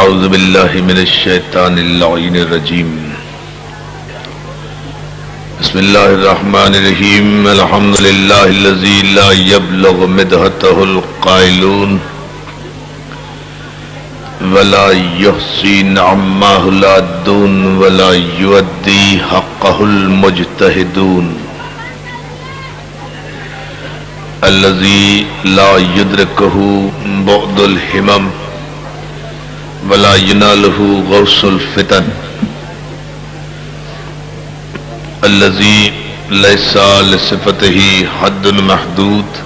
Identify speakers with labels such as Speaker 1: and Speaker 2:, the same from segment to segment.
Speaker 1: اعوذ باللہ من الشیطان اللعین الرجیم بسم اللہ الرحمن الرحیم الحمد للہ الذی لا یبلغ مدحتہ القائلون ولا یحصی نعمہ العادون ولا یؤدی حقہ المجتہدون الذی لا یدرکہ بعد الہمم ولا ینالہ غوث الفتن الذی لیس لصفتہ حد محدود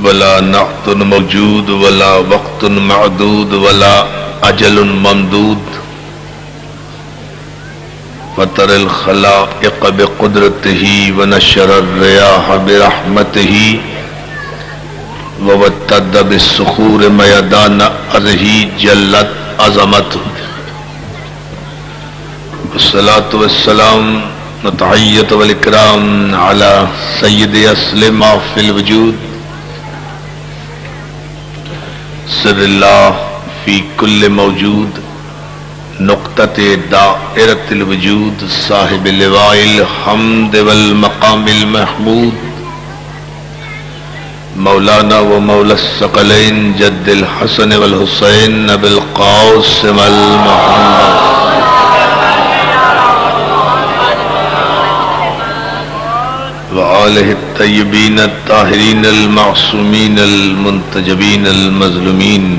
Speaker 1: ولا نعت موجود ولا وقت معدود ولا اجل ممدود فطر الخلائق بقدرته ونشر الرياح برحمته ووتد بالصخور میدان ارضه جلت عظمته والصلاة والسلام والتحیۃ والاکرام على سید اصل ما فی الوجود سر اللہ فی کل موجود نقطۃ دائرۃ الوجود صاحب لواء الحمد والمقام المحمود مولانا و مولا الثقلین جد الحسن والحسین ابی القاسم المحمد وآلہ الطیبین الطاہرین المعصومین المنتجبین المظلومین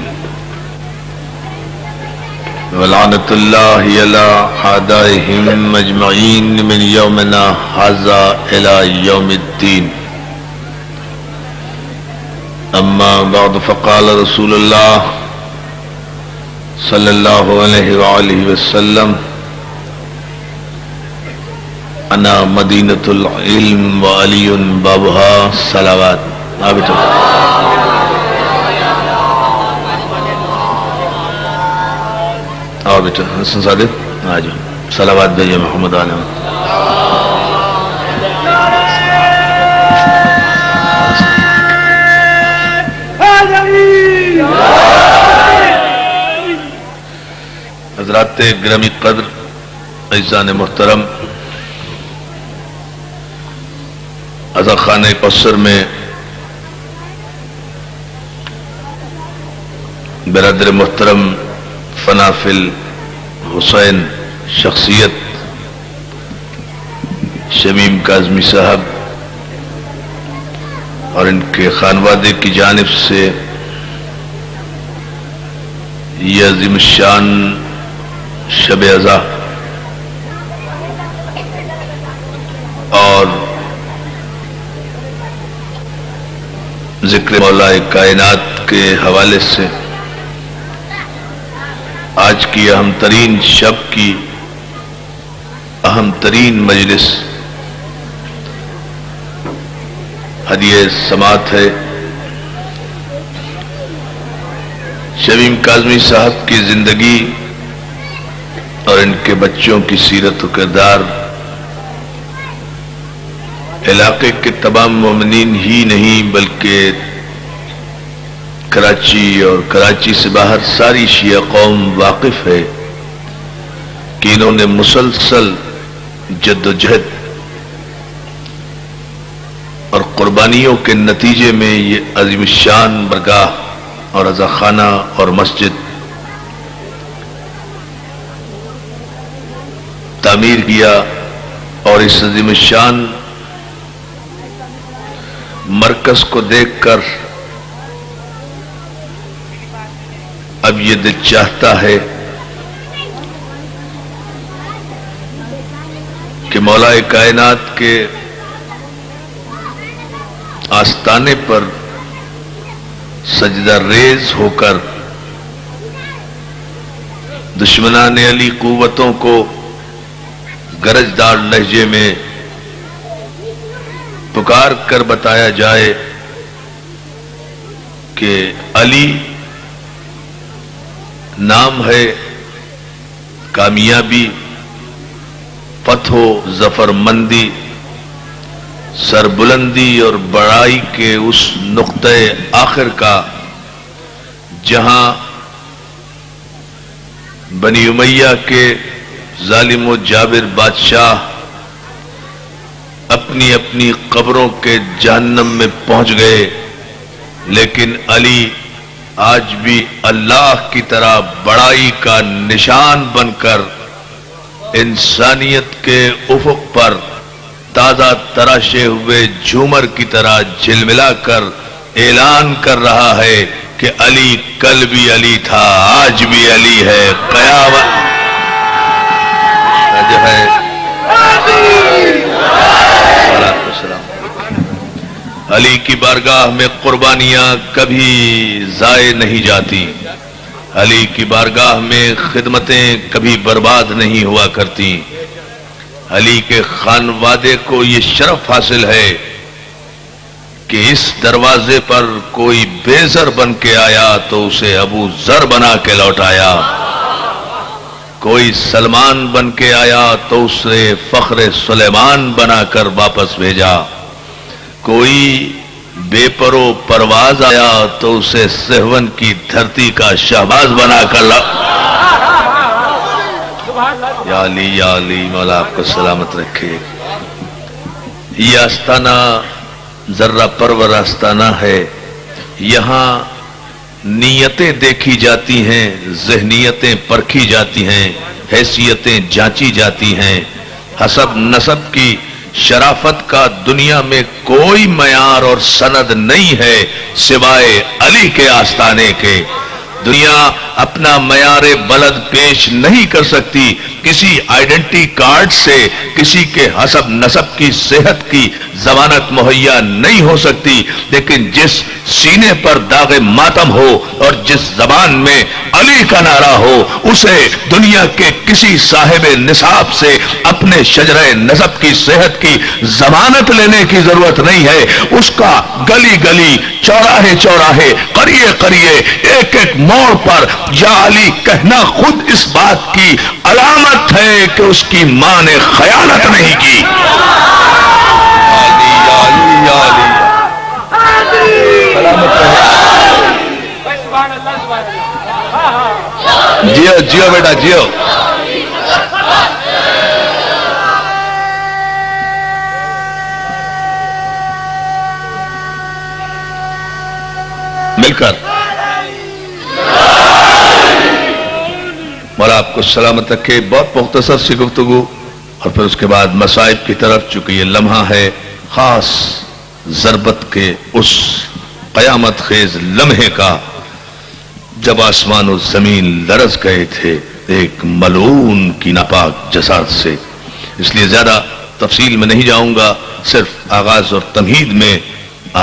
Speaker 1: ولعنت اللہ علی اعدائہم اجمعین من یومنا ھذا الی یوم الدین اما بعد فقال رسول اللہ صلی اللہ علیہ وآلہ وسلم انا مدینۃ العلم وعلی بابها صلوات بیٹا آؤ بیٹا حسن صادق آ جاؤ صلوات بھیجے محمد علیہ حضرات گرامی قدر عزیزان محترم، عزا خانہ کوثر میں برادر محترم فنافل حسین شخصیت شمیم کاظمی صاحب اور ان کے خانوادے کی جانب سے یہ عظیم الشان شب عزا اور ذکر مولا کائنات کے حوالے سے آج کی اہم ترین شب کی اہم ترین مجلس ہدیہ سماعت ہے۔ شمیم کاظمی صاحب کی زندگی اور ان کے بچوں کی سیرت و کردار علاقے کے تمام مومنین ہی نہیں بلکہ کراچی اور کراچی سے باہر ساری شیعہ قوم واقف ہے کہ انہوں نے مسلسل جد و جہد اور قربانیوں کے نتیجے میں یہ عظیم الشان برگاہ اور عزا خانہ اور مسجد تعمیر کیا، اور اس عظیم الشان مرکز کو دیکھ کر اب یہ دل چاہتا ہے کہ مولا کائنات کے آستانے پر سجدہ ریز ہو کر دشمنان علی قوتوں کو گرجدار لہجے میں پکار کر بتایا جائے کہ علی نام ہے کامیابی، فتح و ظفر مندی، سربلندی اور بڑائی کے اس نقطۂ آخر کا جہاں بنی امیہ کے ظالم و جابر بادشاہ اپنی اپنی قبروں کے جہنم میں پہنچ گئے، لیکن علی آج بھی اللہ کی طرح بڑائی کا نشان بن کر انسانیت کے افق پر تازہ تراشے ہوئے جھومر کی طرح جھلملا کر اعلان کر رہا ہے کہ علی کل بھی علی تھا، آج بھی علی ہے، قیامت جو ہے۔ علی کی بارگاہ میں قربانیاں کبھی ضائع نہیں جاتی، علی کی بارگاہ میں خدمتیں کبھی برباد نہیں ہوا کرتی۔ علی کے خانوادے کو یہ شرف حاصل ہے کہ اس دروازے پر کوئی بے زر بن کے آیا تو اسے ابو ذر بنا کے لوٹایا، کوئی سلمان بن کے آیا تو اسے فخر سلیمان بنا کر واپس بھیجا، کوئی بے پرو پرواز آیا تو اسے سہون کی دھرتی کا شہباز بنا کر یا علی مولا آپ کو سلامت رکھے۔ یہ آستانہ ذرہ پرور آستانہ ہے، یہاں نیتیں دیکھی جاتی ہیں، ذہنیتیں پرکھی جاتی ہیں، حیثیتیں جانچی جاتی ہیں۔ حسب نسب کی شرافت کا دنیا میں کوئی معیار اور سند نہیں ہے سوائے علی کے آستانے کے۔ دنیا اپنا معیار بلد پیش نہیں کر سکتی، کسی آئیڈینٹی کارڈ سے کسی کے حسب نسب کی صحت کی ضمانت مہیا نہیں ہو سکتی، لیکن جس سینے پر داغ ماتم ہو اور جس زبان میں علی کا نعرہ ہو، اسے دنیا کے کسی صاحب نصاب سے اپنے شجرہ نسب کی صحت کی ضمانت لینے کی ضرورت نہیں ہے۔ اس کا گلی گلی، چوراہے چوراہے، قریے قریے، ایک ایک موڑ پر یا علی کہنا خود اس بات کی علامت ہے کہ اس کی ماں نے خیانت نہیں کی۔ جیو جیو بیٹا جیو۔ مل کر مولا آپ کو سلامت رکھے۔ بہت مختصر سی گفتگو اور پھر اس کے بعد مصائب کی طرف، چونکہ یہ لمحہ ہے خاص ضربت کے اس قیامت خیز لمحے کا جب آسمان و زمین لرز گئے تھے ایک ملعون کی ناپاک جسارت سے۔ اس لیے زیادہ تفصیل میں نہیں جاؤں گا، صرف آغاز اور تمہید میں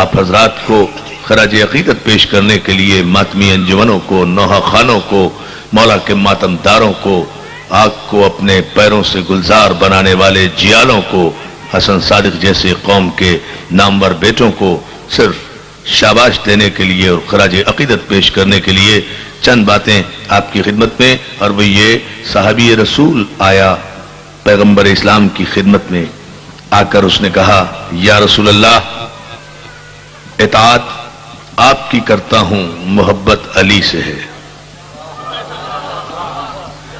Speaker 1: آپ حضرات کو خراج عقیدت پیش کرنے کے لیے ماتمی انجمنوں کو، نوحہ خانوں کو، مولا کے ماتم داروں کو، آگ کو اپنے پیروں سے گلزار بنانے والے جیالوں کو، حسن صادق جیسے قوم کے نامور بیٹوں کو صرف شاباش دینے کے لیے اور خراج عقیدت پیش کرنے کے لیے چند باتیں آپ کی خدمت میں۔ اور وہ یہ، صحابی رسول آیا پیغمبر اسلام کی خدمت میں، آ کر اس نے کہا یا رسول اللہ، اطاعت آپ کی کرتا ہوں، محبت علی سے ہے۔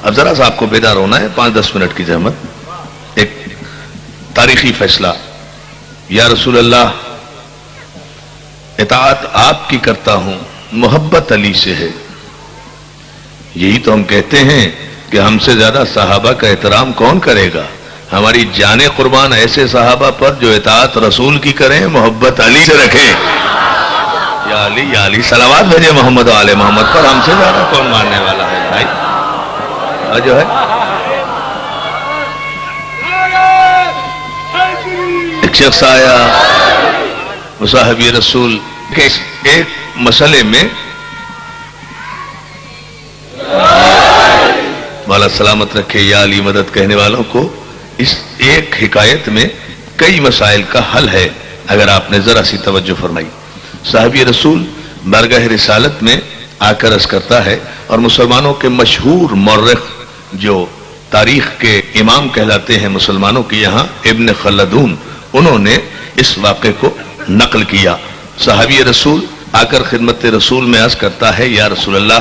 Speaker 1: اب ذرا سا آپ کو بیدار ہونا ہے، 5-10 منٹ کی زحمت۔ ایک تاریخی فیصلہ، یا رسول اللہ اطاعت آپ کی کرتا ہوں، محبت علی سے ہے۔ یہی تو ہم کہتے ہیں کہ ہم سے زیادہ صحابہ کا احترام کون کرے گا؟ ہماری جانیں قربان ایسے صحابہ پر جو اطاعت رسول کی کریں، محبت علی سے رکھیں۔ یا علی صلوات بھیجے محمد و آل محمد پر، ہم سے زیادہ کون ماننے والا ہے بھائی؟ اور جو ہے ایک شخص آیا صحابی رسول کے ایک مسئلے میں، مولا سلامت رکھے یا علی مدد کہنے والوں کو، اس ایک حکایت میں کئی مسائل کا حل ہے اگر آپ نے ذرا سی توجہ فرمائی۔ صحابی رسول بارگاہ رسالت میں آ کر عرض کرتا ہے، اور مسلمانوں کے مشہور مورخ جو تاریخ کے امام کہلاتے ہیں مسلمانوں کے یہاں، ابن خلدون، انہوں نے اس واقعے کو نقل کیا۔ صحابی رسول آ کر خدمت رسول میں عرض کرتا ہے یا رسول اللہ،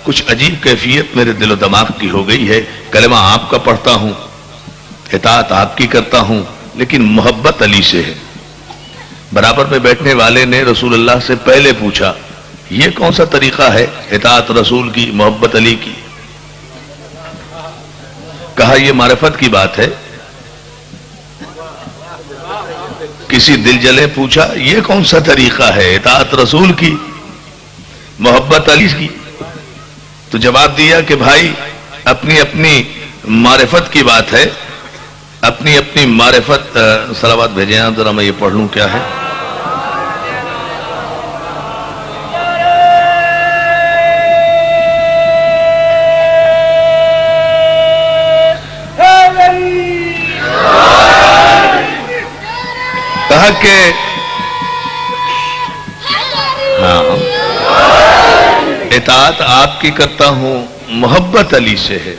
Speaker 1: کچھ عجیب کیفیت میرے دل و دماغ کی ہو گئی ہے، کلمہ آپ کا پڑھتا ہوں، اطاعت آپ کی کرتا ہوں، لیکن محبت علی سے ہے۔ برابر میں بیٹھنے والے نے رسول اللہ سے پہلے پوچھا یہ کون سا طریقہ ہے اطاعت رسول کی، محبت علی کی؟ کہا یہ معرفت کی بات ہے۔ کسی دل جلے پوچھا یہ کون سا طریقہ ہے اطاعت رسول کی، محبت علی کی؟ تو جواب دیا کہ بھائی اپنی اپنی معرفت کی بات ہے، اپنی اپنی معرفت۔ صلوات بھیجیں آپ ذرا، میں یہ پڑھ لوں کیا ہے۔ کہا کہ ہاں اطاعت آپ کی کرتا ہوں، محبت علی سے ہے۔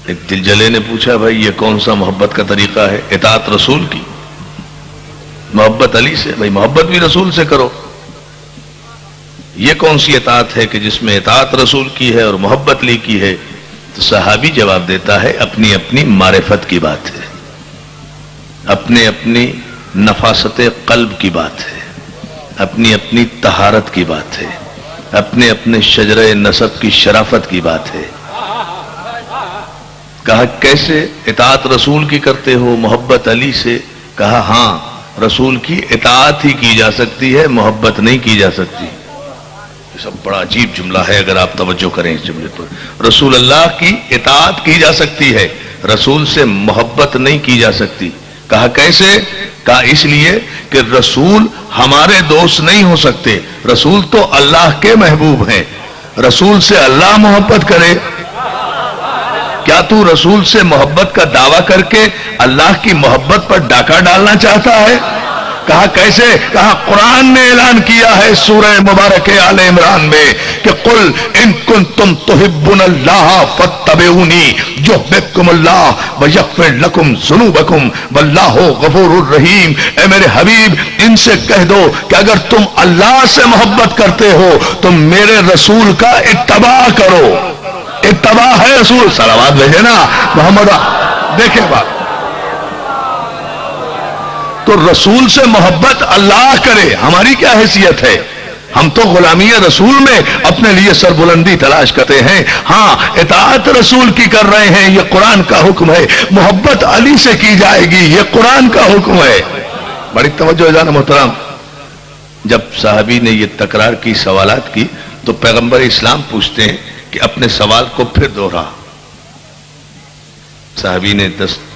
Speaker 1: ایک دل جلے نے پوچھا بھائی یہ کون سا محبت کا طریقہ ہے؟ اطاعت رسول کی، محبت علی سے۔ بھائی محبت بھی رسول سے کرو، یہ کون سی اطاعت ہے کہ جس میں اطاعت رسول کی ہے اور محبت علی کی ہے؟ تو صحابی جواب دیتا ہے اپنی اپنی معرفت کی بات ہے، اپنے اپنی نفاست قلب کی بات ہے، اپنی اپنی طہارت کی بات ہے، اپنے اپنے شجرہ نسب کی شرافت کی بات ہے۔ کہا کیسے اطاعت رسول کی کرتے ہو محبت علی سے؟ کہا ہاں رسول کی اطاعت ہی کی جا سکتی ہے، محبت نہیں کی جا سکتی۔ یہ سب بڑا عجیب جملہ ہے اگر آپ توجہ کریں اس جملے پر۔ رسول اللہ کی اطاعت کی جا سکتی ہے، رسول سے محبت نہیں کی جا سکتی۔ کہا کیسے؟ کہا اس لیے کہ رسول ہمارے دوست نہیں ہو سکتے، رسول تو اللہ کے محبوب ہیں، رسول سے اللہ محبت کرے۔ کیا تو رسول سے محبت کا دعویٰ کر کے اللہ کی محبت پر ڈاکہ ڈالنا چاہتا ہے؟ کہا کیسے؟ کہا قرآن نے اعلان کیا ہے سورہ مبارک آل عمران میں کہ قل ان کنتم تحبون اللہ فاتبعونی یحببکم اللہ ویغفر لکم ذنوبکم واللہ غفور الرحیم۔ اے میرے حبیب ان سے کہہ دو کہ اگر تم اللہ سے محبت کرتے ہو تو میرے رسول کا اتباع کرو۔ اتباع ہے رسول، صلوات بھیجے نا محمد۔ دیکھیں بات، تو رسول سے محبت اللہ کرے، ہماری کیا حیثیت ہے؟ ہم تو غلامی رسول میں اپنے لیے سربلندی تلاش کرتے ہیں۔ ہاں اطاعت رسول کی کر رہے ہیں، یہ قرآن کا حکم ہے۔ محبت علی سے کی جائے گی، یہ قرآن کا حکم ہے۔ بڑی توجہ جان محترم، جب صحابی نے یہ تکرار کی، سوالات کی، تو پیغمبر اسلام پوچھتے ہیں کہ اپنے سوال کو پھر دوہرا۔ صحابی نے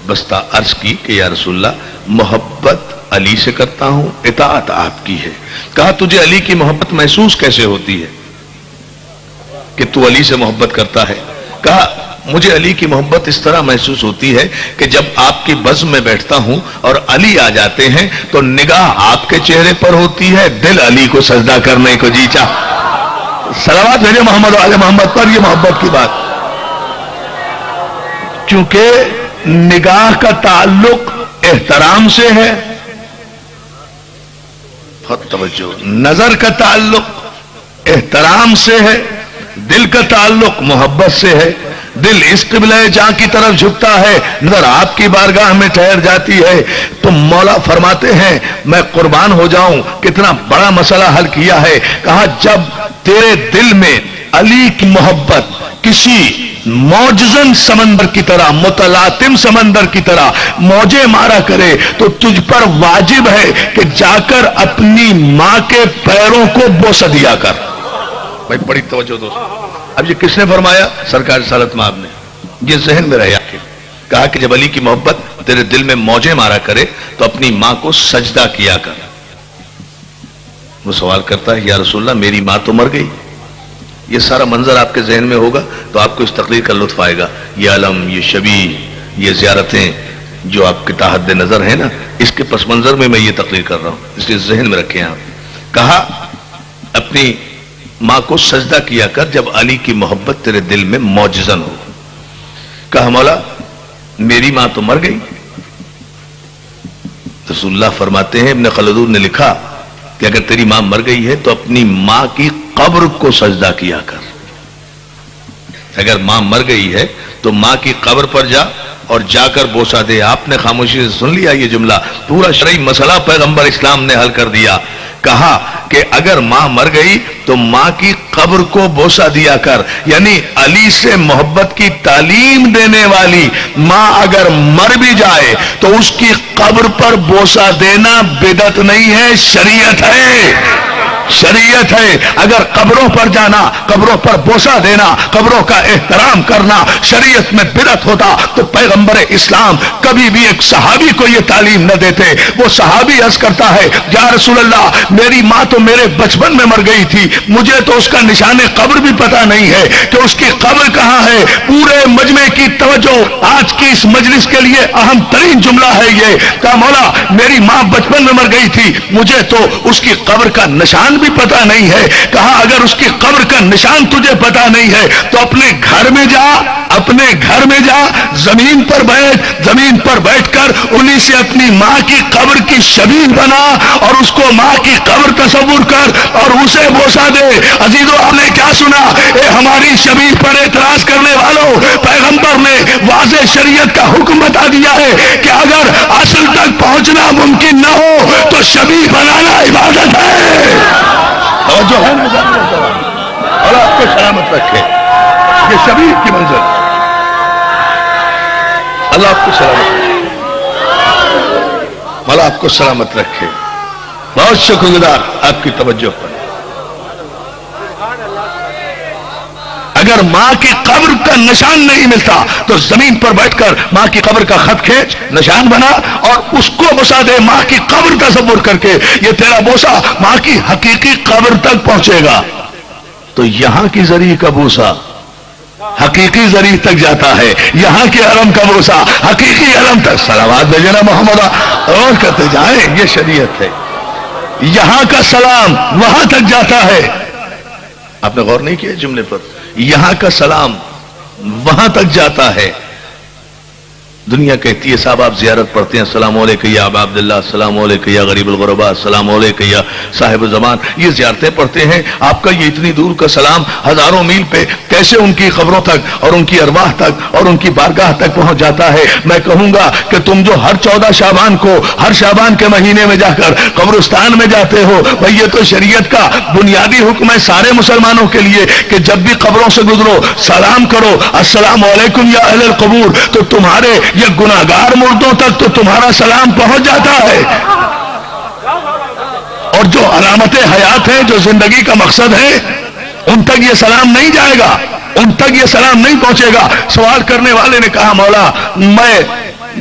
Speaker 1: بستہ عرض کی کہ یا رسول اللہ محبت علی سے کرتا ہوں، اطاعت آپ کی ہے۔ کہا تجھے علی کی محبت محسوس کیسے ہوتی ہے کہ تو علی سے محبت کرتا ہے؟ کہا مجھے علی کی محبت اس طرح محسوس ہوتی ہے کہ جب آپ کی بزم میں بیٹھتا ہوں اور علی آ جاتے ہیں تو نگاہ آپ کے چہرے پر ہوتی ہے، دل علی کو سجدہ کرنے کو جی چاہ۔ صلوات بھیجے محمد و آل محمد پر، یہ محبت کی بات۔ کیونکہ نگاہ کا تعلق احترام سے ہے، بہت توجہ، نظر کا تعلق احترام سے ہے، دل کا تعلق محبت سے ہے۔ دل اس قبلہ جہاں کی طرف جھکتا ہے، نظر آپ کی بارگاہ میں ٹھہر جاتی ہے۔ تو مولا فرماتے ہیں میں قربان ہو جاؤں، کتنا بڑا مسئلہ حل کیا ہے۔ کہا جب تیرے دل میں علی کی محبت کسی موجزن سمندر کی طرح، متلاطم سمندر کی طرح موجے مارا کرے تو تجھ پر واجب ہے کہ جا کر اپنی ماں کے پیروں کو بوسہ دیا کر۔ بھائی بڑی توجہ دوست، اب یہ کس نے فرمایا؟ سرکار رسالت مآب نے۔ یہ ذہن میں رہا کہ کہا کہ جب علی کی محبت تیرے دل میں موجے مارا کرے تو اپنی ماں کو سجدہ کیا کر۔ وہ سوال کرتا ہے یا رسول اللہ میری ماں تو مر گئی۔ یہ سارا منظر آپ کے ذہن میں ہوگا تو آپ کو اس تقریر کا لطف آئے گا۔ یہ علم، یہ شبیہ، یہ زیارتیں جو آپ کے تحت نظر ہیں نا، اس کے پس منظر میں میں یہ تقریر کر رہا ہوں، اس لیے ذہن میں رکھیں آپ۔ کہا اپنی ماں کو سجدہ کیا کر جب علی کی محبت تیرے دل میں موجزن ہو۔ کہا مولا میری ماں تو مر گئی۔ رسول اللہ فرماتے ہیں، ابن خلدون نے لکھا کہ اگر تیری ماں مر گئی ہے تو اپنی ماں کی قبر کو سجدہ کیا کر. اگر ماں مر گئی ہے تو ماں کی قبر پر جا اور جا کر بوسہ دے. آپ نے خاموشی سے سن لیا یہ جملہ, پورا شرعی مسئلہ پیغمبر اسلام نے حل کر دیا. کہا کہ اگر ماں مر گئی تو ماں کی قبر کو بوسہ دیا کر. یعنی علی سے محبت کی تعلیم دینے والی ماں اگر مر بھی جائے تو اس کی قبر پر بوسہ دینا بدعت نہیں ہے, شریعت ہے, شریعت ہے. اگر قبروں پر جانا, قبروں پر بوسہ دینا, قبروں کا احترام کرنا شریعت میں بدعت ہوتا تو پیغمبر اسلام کبھی بھی ایک صحابی کو یہ تعلیم نہ دیتے. وہ صحابی عرض کرتا ہے یا رسول اللہ میری ماں تو میرے بچپن میں مر گئی تھی, مجھے تو اس کا نشان قبر بھی پتہ نہیں ہے کہ اس کی قبر کہاں ہے. پورے مجمع کی توجہ آج کی اس مجلس کے لیے اہم ترین جملہ ہے یہ. کہا مولا میری ماں بچپن میں مر گئی تھی, مجھے تو اس کی قبر کا نشان بھی پتا نہیں ہے. کہا اگر اس کی قبر کا نشان تجھے پتا نہیں ہے تو اپنے گھر میں جا, اپنے گھر میں جا, زمین پر بیٹھ, زمین پر بیٹھ کر انہی سے اپنی ماں کی قبر کی شبیہ بنا اور اس کو ماں کی قبر تصور کر اور اسے بوسہ دے. عزیزو آپ نے کیا سنا؟ اے ہماری شبیہ پر اعتراض کرنے والوں, پیغمبر نے واضح شریعت کا حکم بتا دیا ہے کہ اگر اصل تک پہنچنا ممکن نہ ہو تو شبیہ بنانا عبادت ہے. جو ہے اور آپ کو سلامت رکھے. یہ شبیہ کی منزل, اللہ آپ کو سلامت رکھے, اللہ آپ کو سلامت رکھے. بہت شکر گزار آپ کی توجہ پر. اگر ماں کی قبر کا نشان نہیں ملتا تو زمین پر بیٹھ کر ماں کی قبر کا خط کھینچ, نشان بنا اور اس کو بوسہ دے. ماں کی قبر تصور کر کے یہ تیرا بوسہ ماں کی حقیقی قبر تک پہنچے گا. تو یہاں کی زری کا بوسہ حقیقی زری تک جاتا ہے, یہاں کے علم کا بوسہ حقیقی علم تک. صلوات بھیجنا محمد اور کرتے جائیں, یہ شریعت ہے. یہاں کا سلام وہاں تک جاتا ہے. آپ نے غور نہیں کیا جملے پر؟ یہاں کا سلام وہاں تک جاتا ہے. دنیا کہتی ہے صاحب آپ زیارت پڑھتے ہیں, السلام علیکم یا ابا عبداللہ, السلام علیکم یا غریب الغرباء, السلام علیکم یا صاحب زمان. یہ زیارتیں پڑھتے ہیں, آپ کا یہ اتنی دور کا سلام ہزاروں میل پہ کیسے ان کی خبروں تک اور ان کی ارواح تک اور ان کی بارگاہ تک پہنچ جاتا ہے؟ میں کہوں گا کہ تم جو ہر 14 شعبان کو, ہر شعبان کے مہینے میں جا کر قبرستان میں جاتے ہو, بھئی یہ تو شریعت کا بنیادی حکم ہے سارے مسلمانوں کے لیے کہ جب بھی قبروں سے گزرو سلام کرو, السلام علیکم یا اہل القبور. تو تمہارے یہ گناہگار مردوں تک تو تمہارا سلام پہنچ جاتا ہے. اور جو علامت حیات ہیں, جو زندگی کا مقصد ہے, ان تک یہ سلام نہیں جائے گا, ان تک یہ سلام نہیں پہنچے گا. سوال کرنے والے نے کہا مولا میں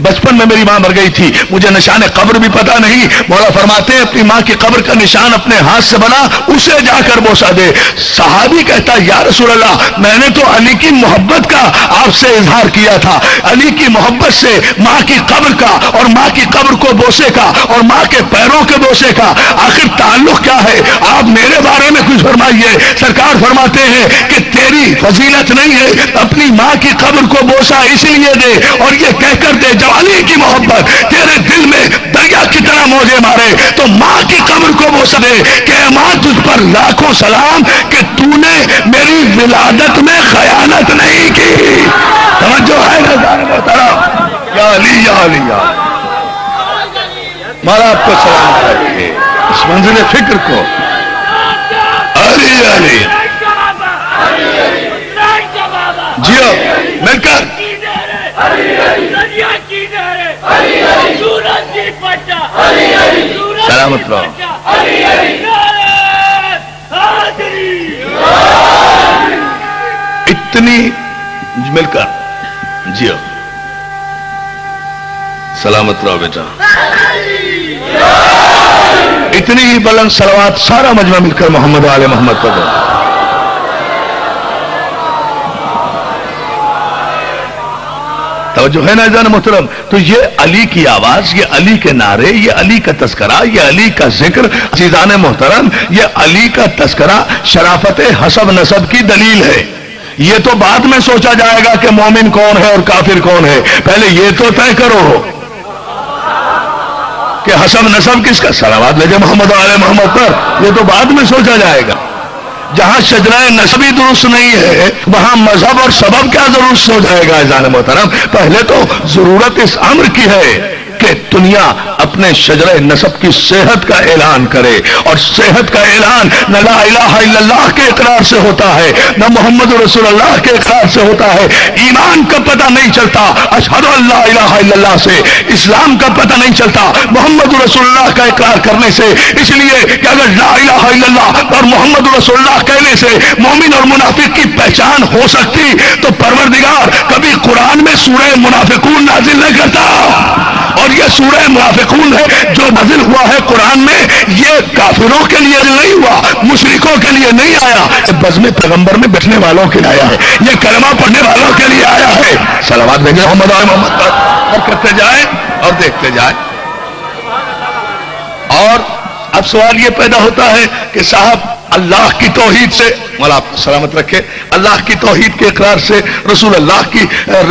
Speaker 1: بچپن میں میری ماں مر گئی تھی, مجھے نشان قبر بھی پتا نہیں. مولا فرماتے ہیں اپنی ماں کی قبر کا نشان اپنے ہاتھ سے بنا, اسے جا کر بوسہ دے. صحابی کہتا یا رسول اللہ میں نے تو علی کی محبت کا آپ سے اظہار کیا تھا, علی کی محبت سے ماں کی قبر کا اور ماں کی قبر کو بوسے کا اور ماں کے پیروں کے بوسے کا آخر تعلق کیا ہے؟ آپ میرے بارے میں کچھ فرمائیے. سرکار فرماتے ہیں کہ تیری فضیلت نہیں ہے, اپنی ماں کی قبر کو بوسہ اس لیے دے اور یہ کہہ کر دے علی کی محبت تیرے دل میں دریا کی طرح موجے مارے تو ماں کی قبر کو بوسہ دے کہ ماں تجھ پر لاکھوں سلام کہ تو نے میری ولادت میں خیانت نہیں کی. توجہ ہے محترم, یا علی یا علی یا مالا آپ کو سلام رکھے اس منزل فکر کو. علی علی جیو مل کر سلامت رہو. اتنی مل کر جیو, سلامت رہو بیٹا. اتنی ہی بلند صلوات سارا مجمع مل کر محمد آل محمد کو دو. توجہ ہے نا جان محترم. تو یہ علی کی آواز, یہ علی کے نعرے, یہ علی کا تذکرہ, یہ علی کا ذکر. عزیزان محترم یہ علی کا تذکرہ شرافت حسب نسب کی دلیل ہے. یہ تو بعد میں سوچا جائے گا کہ مومن کون ہے اور کافر کون ہے, پہلے یہ تو طے کرو کہ حسب نسب کس کا. صلوات لے محمد علیہ محمد پر, یہ تو بعد میں سوچا جائے گا.
Speaker 2: جہاں شجرہ نسبی درست نہیں ہے وہاں مذہب اور سبب کیا درست ہو جائے گا؟ عزیزان محترم، پہلے تو ضرورت اس امر کی ہے کہ دنیا اپنے شجرہ نسب کی صحت کا اعلان کرے، اور صحت کا اعلان نہ لا الہ الا اللہ کے اقرار سے ہوتا ہے، نہ محمد رسول اللہ کے اقرار سے ہوتا ہے۔ ایمان کا پتہ نہیں چلتا اشہد ان لا الہ الا اللہ سے، اسلام کا پتہ نہیں چلتا محمد رسول اللہ کا اقرار کرنے سے۔ اس لیے کہ اگر لا الہ الا اللہ اور محمد رسول اللہ کہنے سے مومن اور منافق کی پہچان ہو سکتی تو پروردگار کبھی قرآن میں سورہ منافقون نازل نہیں کرتا، اور یہ سورہ منافقون ہے جو نازل ہوا ہے قرآن میں، یہ کافروں کے لیے نہیں ہوا، مشرکوں کے لیے نہیں آیا، بزم پیغمبر میں بیٹھنے والوں کے لیے آیا ہے، یہ کلمہ پڑھنے والوں کے لیے آیا ہے۔ صلوات بھیجیں محمد اور محمد پر، اور کرتے جائیں اور دیکھتے جائیں۔ اور اب سوال یہ پیدا ہوتا ہے کہ صاحب اللہ کی توحید سے، مولا آپ کو سلامت رکھے، اللہ کی توحید کے اقرار سے، رسول اللہ کی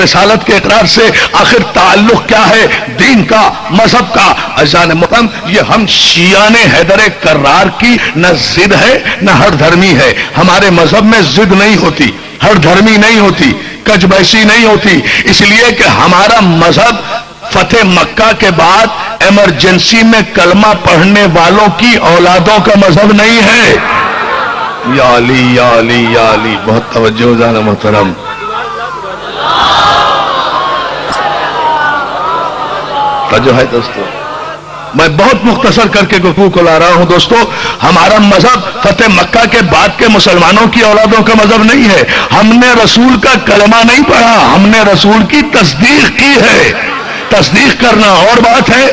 Speaker 2: رسالت کے اقرار سے آخر تعلق کیا ہے دین کا، مذہب کا؟ عزیزان محترم، یہ ہم شیعان حیدر کرار کی نہ ضد ہے نہ ہر دھرمی ہے۔ ہمارے مذہب میں ضد نہیں ہوتی، ہر دھرمی نہیں ہوتی، کج بیسی نہیں ہوتی، اس لیے کہ ہمارا مذہب فتح مکہ کے بعد ایمرجنسی میں کلمہ پڑھنے والوں کی اولادوں کا مذہب نہیں ہے۔ یا علی یا علی یا علی، بہت توجہ جانا محترم۔ توجہ ہے دوستو، میں بہت مختصر کر کے گفتگو کو لا رہا ہوں دوستو۔ ہمارا مذہب فتح مکہ کے بعد کے مسلمانوں کی اولادوں کا مذہب نہیں ہے۔ ہم نے رسول کا کلمہ نہیں پڑھا، ہم نے رسول کی تصدیق کی ہے۔ تصدیق کرنا اور بات ہے،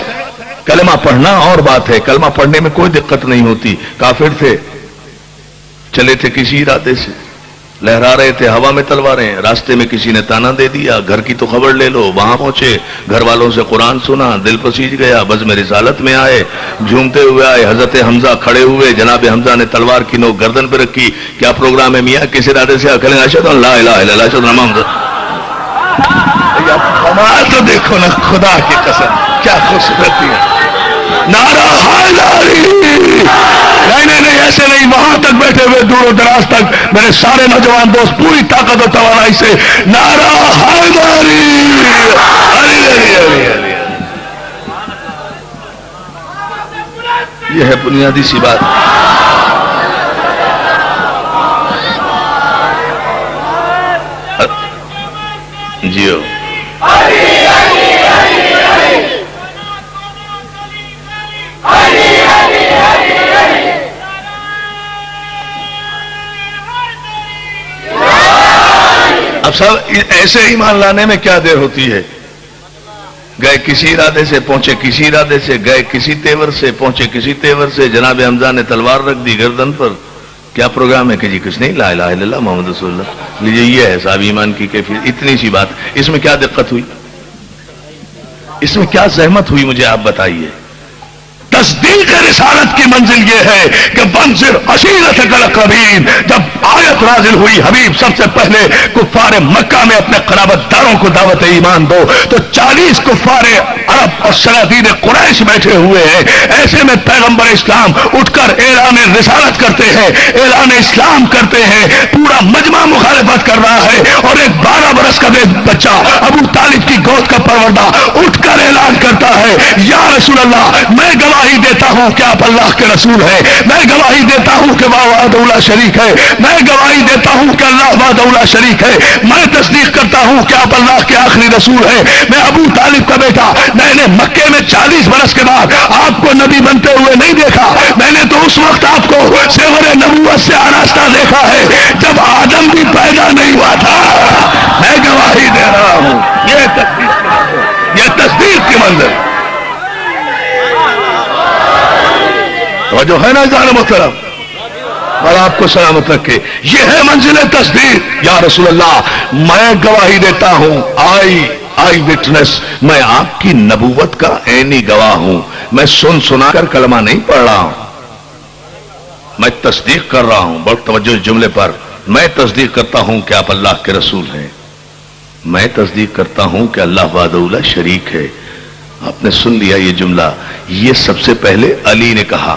Speaker 2: کلمہ پڑھنا اور بات ہے۔ کلمہ پڑھنے میں کوئی دقت نہیں ہوتی۔ کافر تھے، چلے تھے کسی ارادے سے، لہرا رہے تھے ہوا میں تلواریں، راستے میں کسی نے تانا دے دیا، گھر کی تو خبر لے لو، وہاں پہنچے، گھر والوں سے قرآن سنا، دل پسیج گیا، بزم رسالت میں آئے، جھومتے ہوئے آئے، حضرت حمزہ کھڑے ہوئے، جناب حمزہ نے تلوار کی نوک گردن پہ رکھی، کیا پروگرام ہے میاں، کس ارادے سے اکھلیں اشہد ان لا الہ الا اللہ اشہد ان محمد رسول اللہ۔ کمال تو دیکھو نا، خدا کی قسم کیا خوبصورتی ہے۔ نعرہ حیدری، نہیں ایسے نہیں، وہاں تک بیٹھے ہوئے دور و دراز تک میرے سارے نوجوان دوست پوری طاقت و توانائی سے نعرہ حیدری، علی علی علی علی۔ یہ ہے بنیادی سی بات۔ جیو اب سب ایسے ایمان لانے میں کیا دیر ہوتی ہے؟ گئے کسی ارادے سے، پہنچے کسی ارادے سے، گئے کسی تیور سے، پہنچے کسی تیور سے، جناب حمزہ نے تلوار رکھ دی گردن پر، کیا پروگرام ہے کہ جی کچھ نہیں، لا الہ الا اللہ محمد رسول اللہ۔ لیجیے یہ ہے صاحب ایمان کی کیفیت، اتنی سی بات، اس میں کیا دقت ہوئی، اس میں کیا زحمت ہوئی، مجھے آپ بتائیے۔ تصدیق رسالت کی منزل یہ ہے کہ بنظر عشیرتک الاقربین، جب آیت نازل ہوئی حبیب سب سے پہلے کفار مکہ میں اپنے قرابت داروں کو دعوت ایمان دو، تو 40 کفار عرب اور شیاطین قریش بیٹھے ہوئے ہیں۔ ایسے میں پیغمبر اسلام اٹھ کر اعلان رسالت کرتے ہیں، اعلان اسلام کرتے ہیں، پورا مجمع مخالفت کر رہا ہے، اور ایک 12 برس کا بچہ ابو طالب کی گود کا پروردہ اٹھ کر اعلان کرتا ہے، یا رسول اللہ، میں گواہی دیتا ہوں کہ آپ اللہ کے رسول ہیں، میں گواہی دیتا ہوں کہ وحدہ لا شریک ہے، میں گواہی دیتا ہوں کہ اللہ وحدہ لا شریک ہے، میں تصدیق کرتا ہوں کہ آپ اللہ کے آخری رسول ہیں، میں ابو طالب کا بیٹا، میں نے مکے میں 40 برس کے بعد آپ کو نبی بنتے ہوئے نہیں دیکھا، میں نے تو اس وقت آپ کو سیور نبوت سے آراستہ دیکھا ہے جب آدم بھی پیدا نہیں ہوا تھا، میں گواہی دے رہا ہوں۔ یہ تصدیق کی منزل جو ہے نا جان محترم، اور آپ کو سلامت رکھے، یہ ہے منزل تصدیق۔ یا رسول اللہ، میں گواہی دیتا ہوں، آئی وٹنس، میں آپ کی نبوت کا عینی گواہ ہوں، میں سنا کر کلمہ نہیں پڑھ رہا ہوں، میں تصدیق کر رہا ہوں۔ بہت توجہ اس جملے پر، میں تصدیق کرتا ہوں کہ آپ اللہ کے رسول ہیں، میں تصدیق کرتا ہوں کہ اللہ وحدہ لا شریک ہے۔ آپ نے سن لیا یہ جملہ، یہ سب سے پہلے علی نے کہا،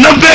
Speaker 2: 90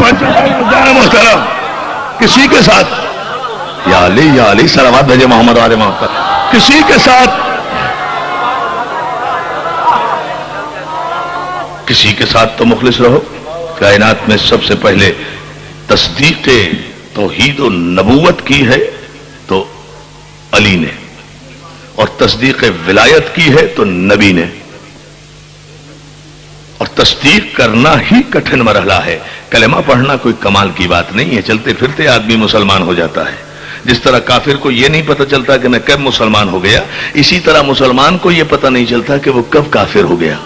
Speaker 2: محترم کسی کے ساتھ یا علی صلوات بھیجے محمد والے محمد پر، کسی کے ساتھ تو مخلص رہو۔ کائنات میں سب سے پہلے تصدیق توحید و نبوت کی ہے تو علی نے، اور تصدیق ولایت کی ہے تو نبی نے، اور تصدیق کرنا ہی کٹھن مرحلہ ہے۔ کلمہ پڑھنا کوئی کمال کی بات نہیں ہے، چلتے پھرتے آدمی مسلمان ہو جاتا ہے۔ جس طرح کافر کو یہ نہیں پتہ چلتا کہ میں کب مسلمان ہو گیا، اسی طرح مسلمان کو یہ پتہ نہیں چلتا کہ وہ کب کافر ہو گیا۔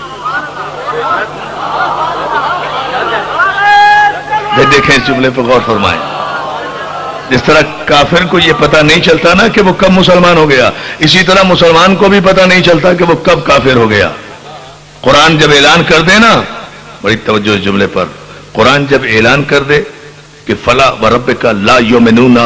Speaker 2: دیکھیں اس جملے پر غور فرمائیں، جس طرح کافر کو یہ پتہ نہیں چلتا نا کہ وہ کب مسلمان ہو گیا، اسی طرح مسلمان کو بھی پتہ نہیں چلتا کہ وہ کب کافر ہو گیا۔ قرآن جب اعلان کر دے نا، بڑی توجہ اس جملے پر، قرآن جب اعلان کر دے کہ فلا وربک لا یؤمنون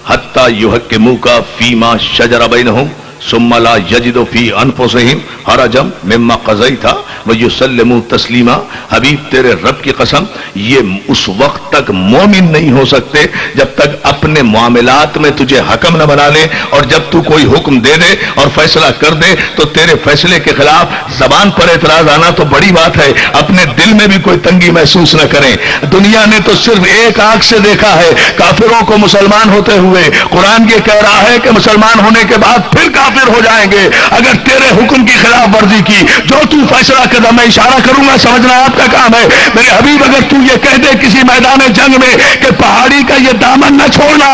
Speaker 2: حتی یحکموک فیما شجر بینہم ثم لا یجدوا فی انفسہم حرجا مما قضیت ویسلموا تسلیما، حبیب تیرے رب کی قسم یہ اس وقت تک مومن نہیں ہو سکتے جب تک اپنے معاملات میں تجھے حکم نہ بنا لے، اور جب تو کوئی حکم دے دے اور فیصلہ کر دے تو تیرے فیصلے کے خلاف زبان پر اعتراض آنا تو بڑی بات ہے، اپنے دل میں بھی کوئی تنگی محسوس نہ کریں۔ دنیا نے تو صرف ایک آنکھ سے دیکھا ہے کافروں کو مسلمان ہوتے ہوئے، قرآن یہ کہہ رہا ہے کہ مسلمان ہونے کے بعد پھر کافر ہو جائیں گے اگر تیرے حکم کی خلاف ورزی کی۔ جو تو فیصلہ کر دے، میں اشارہ کروں گا، سمجھنا آپ کا کام ہے میرے حبیب۔ اگر تو یہ کہہ دے کسی میدان جنگ میں کہ پہاڑی کا یہ دامن نہ چھوڑنا،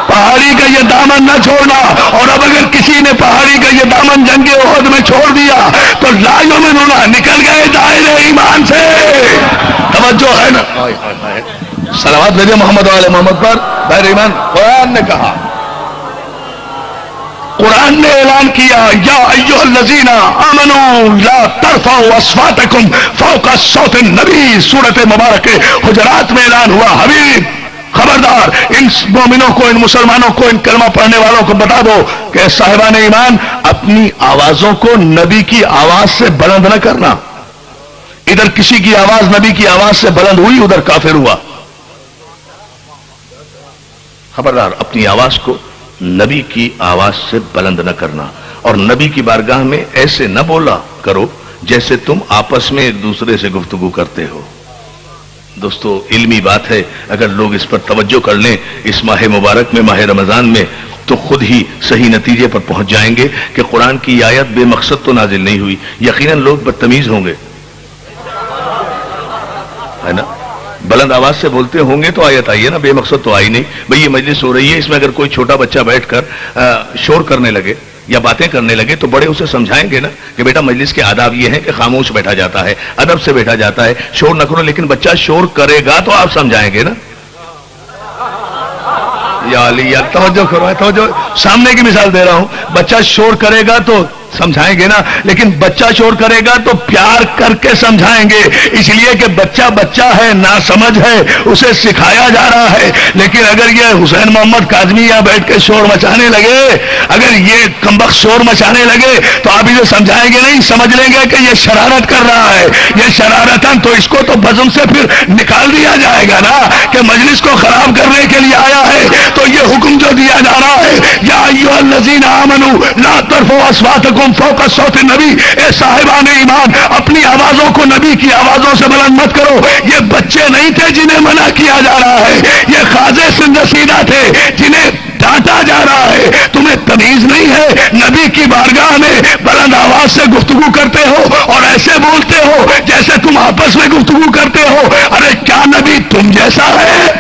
Speaker 2: پہاڑی کا یہ دامن نہ چھوڑنا، اور اب اگر کسی نے پہاڑی کا یہ دامن جنگ احد میں چھوڑ دیا تو لا یؤمنون، نکل گئے دائرے ایمان سے۔ توجہ ہے نا؟ صلوات بھیجے محمد والے محمد پر، دائرے ایمان۔ قرآن نے کہا، قرآن نے اعلان کیا، یا ایھا الذین آمنوا لا ترفعوا اصواتکم فوق صوت النبی، سورۃ مبارک حجرات میں اعلان ہوا، حبیب خبردار ان مومنوں کو، ان مسلمانوں کو، ان کلمہ پڑھنے والوں کو بتا دو کہ صاحبان ایمان اپنی آوازوں کو نبی کی آواز سے بلند نہ کرنا۔ ادھر کسی کی آواز نبی کی آواز سے بلند ہوئی، ادھر کافر ہوا۔ خبردار اپنی آواز کو نبی کی آواز سے بلند نہ کرنا، اور نبی کی بارگاہ میں ایسے نہ بولا کرو جیسے تم آپس میں ایک دوسرے سے گفتگو کرتے ہو۔ دوستو علمی بات ہے، اگر لوگ اس پر توجہ کر لیں اس ماہ مبارک میں، ماہ رمضان میں، تو خود ہی صحیح نتیجے پر پہنچ جائیں گے کہ قرآن کی آیت بے مقصد تو نازل نہیں ہوئی۔ یقیناً لوگ بدتمیز ہوں گے، ہے نا، بلند آواز سے بولتے ہوں گے تو آیت آئی ہے نا، بے مقصد تو آئی نہیں۔ بھئی یہ مجلس ہو رہی ہے، اس میں اگر کوئی چھوٹا بچہ بیٹھ کر شور کرنے لگے یا باتیں کرنے لگے تو بڑے اسے سمجھائیں گے نا کہ بیٹا مجلس کے آداب یہ ہیں کہ خاموش بیٹھا جاتا ہے، ادب سے بیٹھا جاتا ہے، شور نہ کرو۔ لیکن بچہ شور کرے گا تو آپ سمجھائیں گے نا۔ یا علی یا توجہ کرو، توجہ، سامنے کی مثال دے رہا ہوں، بچہ شور کرے گا تو سمجھائیں گے نا، لیکن بچہ شور کرے گا تو پیار کر کے سمجھائیں گے، اس لیے کہ بچہ بچہ ہے، ناسمجھ ہے، اسے سکھایا جا رہا ہے۔ لیکن اگر یہ حسین محمد کاظمی یہاں بیٹھ کے شور مچانے لگے، اگر یہ کمبخت شور مچانے لگے تو آپ اسے سمجھائیں گے نہیں، سمجھ لیں گے کہ یہ شرارت کر رہا ہے، یہ شرارتاً، تو اس کو تو بزم سے پھر نکال دیا جائے گا نا کہ مجلس کو خراب کرنے کے لیے آیا ہے۔ تو یہ حکم جو دیا جا رہا ہے، یا ایھا الذین آمنوا لا ترفعوا اصواتکم فوق صوت النبی، اے صاحبان ایمان اپنی آوازوں کو نبی کی آوازوں سے بلند مت کرو۔ یہ بچے نہیں تھے جنہیں منع کیا جا رہا ہے، یہ خاصے سند رسیدہ تھے جنہیں ڈانٹا جا رہا ہے۔ تمہیں تمیز نہیں ہے، نبی کی بارگاہ میں بلند آواز سے گفتگو کرتے ہو اور ایسے بولتے ہو جیسے تم آپس میں گفتگو کرتے ہو۔ ارے کیا نبی تم جیسا ہے؟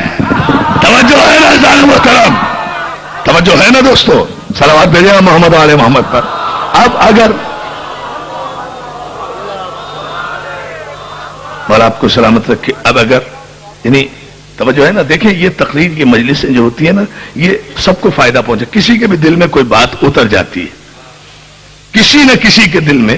Speaker 2: توجہ ہے نا جان محترم، توجہ ہے نا دوستو، صلوات بھیجیں محمد والے محمد پر۔ اب اگر مولا آپ کو سلامت رکھے، اب اگر یعنی توجہ ہے نا، دیکھیں یہ تقریر کی مجلسیں جو ہوتی ہیں نا، یہ سب کو فائدہ پہنچے، کسی کے بھی دل میں کوئی بات اتر جاتی ہے، کسی نہ کسی کے دل میں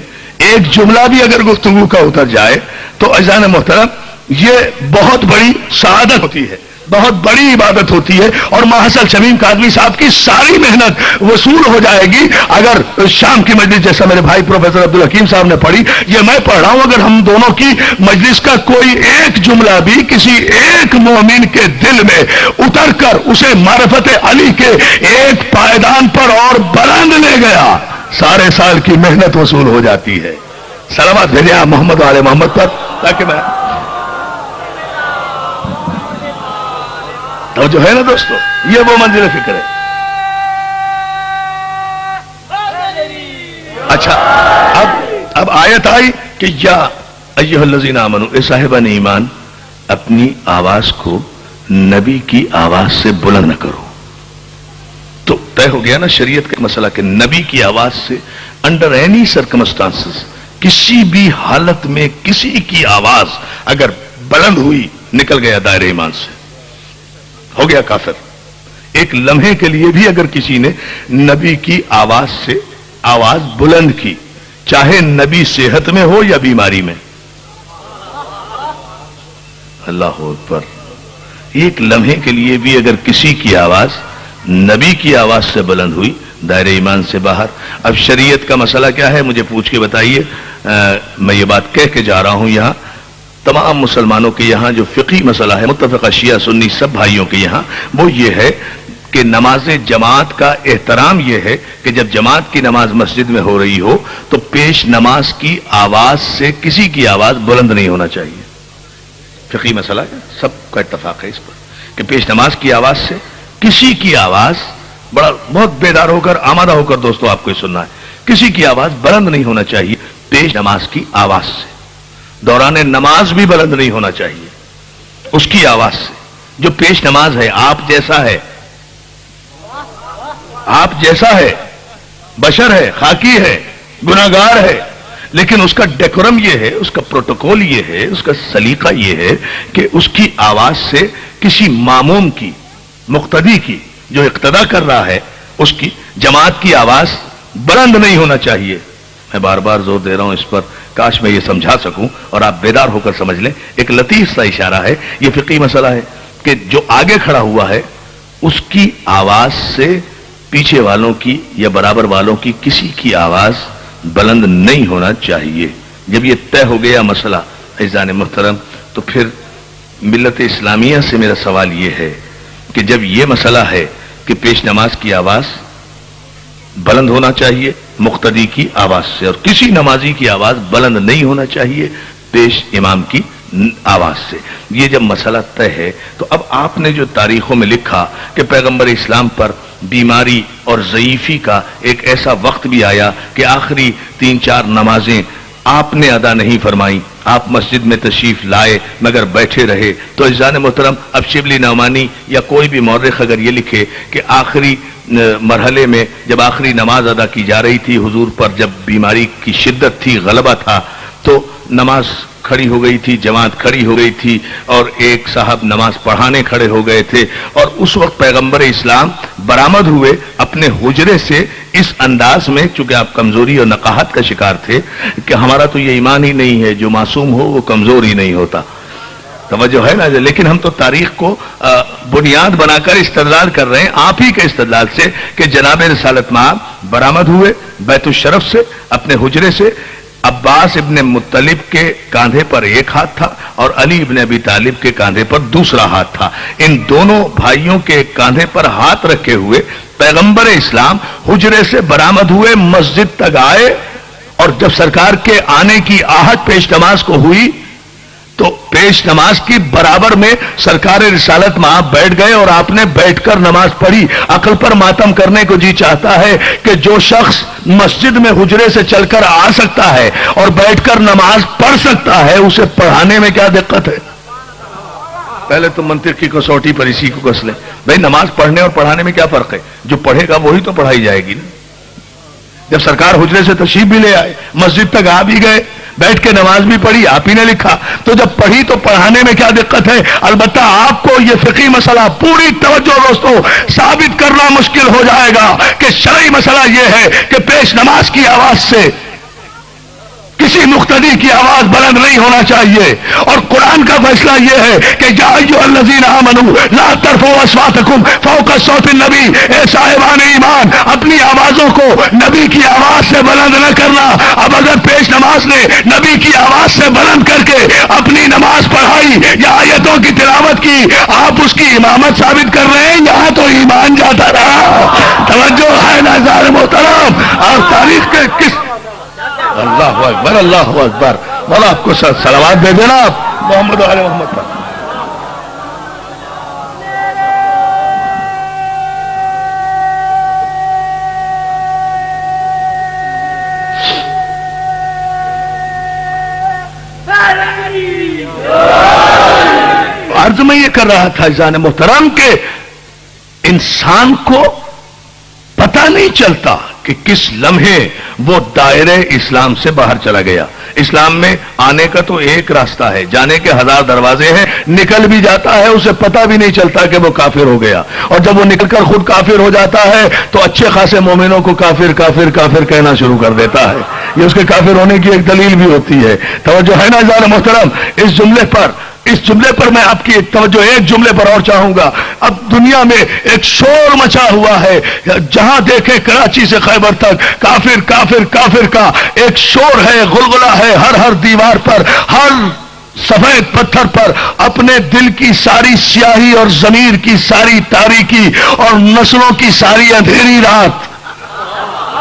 Speaker 2: ایک جملہ بھی اگر گفتگو کا اتر جائے تو عزیزان محترم یہ بہت بڑی سعادت ہوتی ہے، بہت بڑی عبادت ہوتی ہے، اور محسن شمیم قادری صاحب کی ساری محنت وصول ہو جائے گی اگر شام کی مجلس جیسا میرے بھائی پروفیسر عبدالحکیم صاحب نے پڑھی، یہ میں پڑھ رہا ہوں، اگر ہم دونوں کی مجلس کا کوئی ایک جملہ بھی کسی ایک مومن کے دل میں اتر کر اسے معرفت علی کے ایک پائیدان پر اور بلند لے گیا، سارے سال کی محنت وصول ہو جاتی ہے۔ سلامات بھیجیں آپ محمد والے محمد پر، تاکہ میں تو جو ہے نا دوستو، یہ وہ منزل فکر ہے۔ اچھا، اب آیت آئی کہ یا ایھا الذین آمنوا، اے صاحبان ایمان، اپنی آواز کو نبی کی آواز سے بلند نہ کرو۔ تو طے ہو گیا نا شریعت کا مسئلہ کہ نبی کی آواز سے انڈر اینی سرکمسٹانسز، کسی بھی حالت میں کسی کی آواز اگر بلند ہوئی، نکل گیا دائرہ ایمان سے، ہو گیا کافر۔ ایک لمحے کے لیے بھی اگر کسی نے نبی کی آواز سے آواز بلند کی، چاہے نبی صحت میں ہو یا بیماری میں، اللہ اکبر، ایک لمحے کے لیے بھی اگر کسی کی آواز نبی کی آواز سے بلند ہوئی، دائرہ ایمان سے باہر۔ اب شریعت کا مسئلہ کیا ہے مجھے پوچھ کے بتائیے، میں یہ بات کہہ کے جا رہا ہوں یہاں تمام مسلمانوں کے یہاں جو فقہی مسئلہ ہے، متفقہ شیعہ سنی سب بھائیوں کے یہاں، وہ یہ ہے کہ نماز جماعت کا احترام یہ ہے کہ جب جماعت کی نماز مسجد میں ہو رہی ہو تو پیش نماز کی آواز سے کسی کی آواز بلند نہیں ہونا چاہیے۔ فقہی مسئلہ ہے، سب کا اتفاق ہے اس پر کہ پیش نماز کی آواز سے کسی کی آواز، بہت بیدار ہو کر آمادہ ہو کر دوستو آپ کو یہ سننا ہے، کسی کی آواز بلند نہیں ہونا چاہیے پیش نماز کی آواز سے۔ دوران نماز بھی بلند نہیں ہونا چاہیے اس کی آواز سے۔ جو پیش نماز ہے، آپ جیسا ہے، آپ جیسا ہے، بشر ہے، خاکی ہے، گناہگار ہے، لیکن اس کا ڈیکورم یہ ہے، اس کا پروٹوکول یہ ہے، اس کا سلیقہ یہ ہے کہ اس کی آواز سے کسی ماموم کی، مقتدی کی، جو اقتدا کر رہا ہے، اس کی جماعت کی آواز بلند نہیں ہونا چاہیے۔ میں بار بار زور دے رہا ہوں اس پر، کاش میں یہ سمجھا سکوں اور آپ بیدار ہو کر سمجھ لیں۔ ایک لطیف سا اشارہ ہے، یہ فقہی مسئلہ ہے کہ جو آگے کھڑا ہوا ہے اس کی آواز سے پیچھے والوں کی یا برابر والوں کی کسی کی آواز بلند نہیں ہونا چاہیے۔ جب یہ طے ہو گیا مسئلہ عزیزان محترم، تو پھر ملت اسلامیہ سے میرا سوال یہ ہے کہ جب یہ مسئلہ ہے کہ پیش نماز کی آواز بلند ہونا چاہیے مقتدی کی آواز سے، اور کسی نمازی کی آواز بلند نہیں ہونا چاہیے پیش امام کی آواز سے، یہ جب مسئلہ طے ہے، تو اب آپ نے جو تاریخوں میں لکھا کہ پیغمبر اسلام پر بیماری اور ضعیفی کا ایک ایسا وقت بھی آیا کہ آخری 3-4 نمازیں آپ نے ادا نہیں فرمائی، آپ مسجد میں تشریف لائے مگر بیٹھے رہے، تو عزیزان محترم اب شبلی نعمانی یا کوئی بھی مورخ اگر یہ لکھے کہ آخری مرحلے میں جب آخری نماز ادا کی جا رہی تھی حضور پر، جب بیماری کی شدت تھی، غلبہ تھا، تو نماز کھڑی ہو گئی تھی، جماعت کھڑی ہو گئی تھی، اور ایک صاحب نماز پڑھانے کھڑے ہو گئے تھے، اور اس وقت پیغمبر اسلام برآمد ہوئے اپنے حجرے سے اس انداز میں، چونکہ آپ کمزوری اور نقاہت کا شکار تھے کہ ہمارا تو یہ ایمان ہی نہیں ہے، جو معصوم ہو وہ کمزور ہی نہیں ہوتا، توجہ ہے نا، لیکن ہم تو تاریخ کو بنیاد بنا کر استدلال کر رہے ہیں آپ ہی کے استدلال سے کہ جناب رسالت مآب برآمد ہوئے بیت الشرف سے، اپنے حجرے سے، عباس ابن مطلب کے کاندھے پر ایک ہاتھ تھا اور علی ابن ابی طالب کے کاندھے پر دوسرا ہاتھ تھا، ان دونوں بھائیوں کے کاندھے پر ہاتھ رکھے ہوئے پیغمبر اسلام حجرے سے برآمد ہوئے، مسجد تک آئے، اور جب سرکار کے آنے کی آہٹ پیش نماز کو ہوئی تو پیش نماز کی برابر میں سرکار رسالت مآب بیٹھ گئے، اور آپ نے بیٹھ کر نماز پڑھی۔ عقل پر ماتم کرنے کو جی چاہتا ہے کہ جو شخص مسجد میں حجرے سے چل کر آ سکتا ہے اور بیٹھ کر نماز پڑھ سکتا ہے، اسے پڑھانے میں کیا دقت ہے؟ پہلے تو منطق کی کسوٹی پر اسی کو کس لیں بھائی، نماز پڑھنے اور پڑھانے میں کیا فرق ہے؟ جو پڑھے گا وہی تو پڑھائی جائے گی نا۔ جب سرکار حجرے سے تشریف بھی لے آئے، مسجد تک آ بھی گئے، بیٹھ کے نماز بھی پڑھی، آپ ہی نے لکھا، تو جب پڑھی تو پڑھانے میں کیا دقت ہے؟ البتہ آپ کو یہ فقہی مسئلہ پوری توجہ دوستو ثابت کرنا مشکل ہو جائے گا کہ شرعی مسئلہ یہ ہے کہ پیش نماز کی آواز سے کسی مقتدی کی آواز بلند نہیں ہونا چاہیے. اور قرآن کا فیصلہ یہ ہے کہ یا ایھا الذین آمنوا لا ترفعوا اصواتکم فوق صوت النبی، اے صاحبان ایمان اپنی آوازوں کو نبی کی آواز سے بلند نہ کرنا. اب اگر پیش نماز نے نبی کی آواز سے بلند کر کے اپنی نماز پڑھائی یا آیتوں کی تلاوت کی، آپ اس کی امامت ثابت کر رہے ہیں، یہاں تو ایمان جاتا رہا. توجہ ہے ناظرین محترم. اور تاریخ کے کس اللہ اکبر اللہ اکبر. مولا آپ کو صلوات دے دینا محمد علیہ محمد پر. عرض میں یہ کر رہا تھا عزیزان محترم کہ انسان کو پتہ نہیں چلتا کہ کس لمحے وہ دائرے اسلام سے باہر چلا گیا. اسلام میں آنے کا تو ایک راستہ ہے، جانے کے 1000 دروازے ہیں، نکل بھی جاتا ہے اسے پتہ بھی نہیں چلتا کہ وہ کافر ہو گیا. اور جب وہ نکل کر خود کافر ہو جاتا ہے تو اچھے خاصے مومنوں کو کافر کافر کافر کہنا شروع کر دیتا ہے. یہ اس کے کافر ہونے کی ایک دلیل بھی ہوتی ہے. توجہ ہے نا عزیزان محترم. اس جملے پر میں آپ کی ایک توجہ ایک جملے پر اور چاہوں گا. اب دنیا میں ایک شور مچا ہوا ہے، جہاں دیکھے کراچی سے خیبر تک کافر کافر کافر کا ایک شور ہے، غلغلہ ہے. ہر دیوار پر، ہر سفید پتھر پر اپنے دل کی ساری سیاہی اور ضمیر کی ساری تاریکی اور نسلوں کی ساری اندھیری رات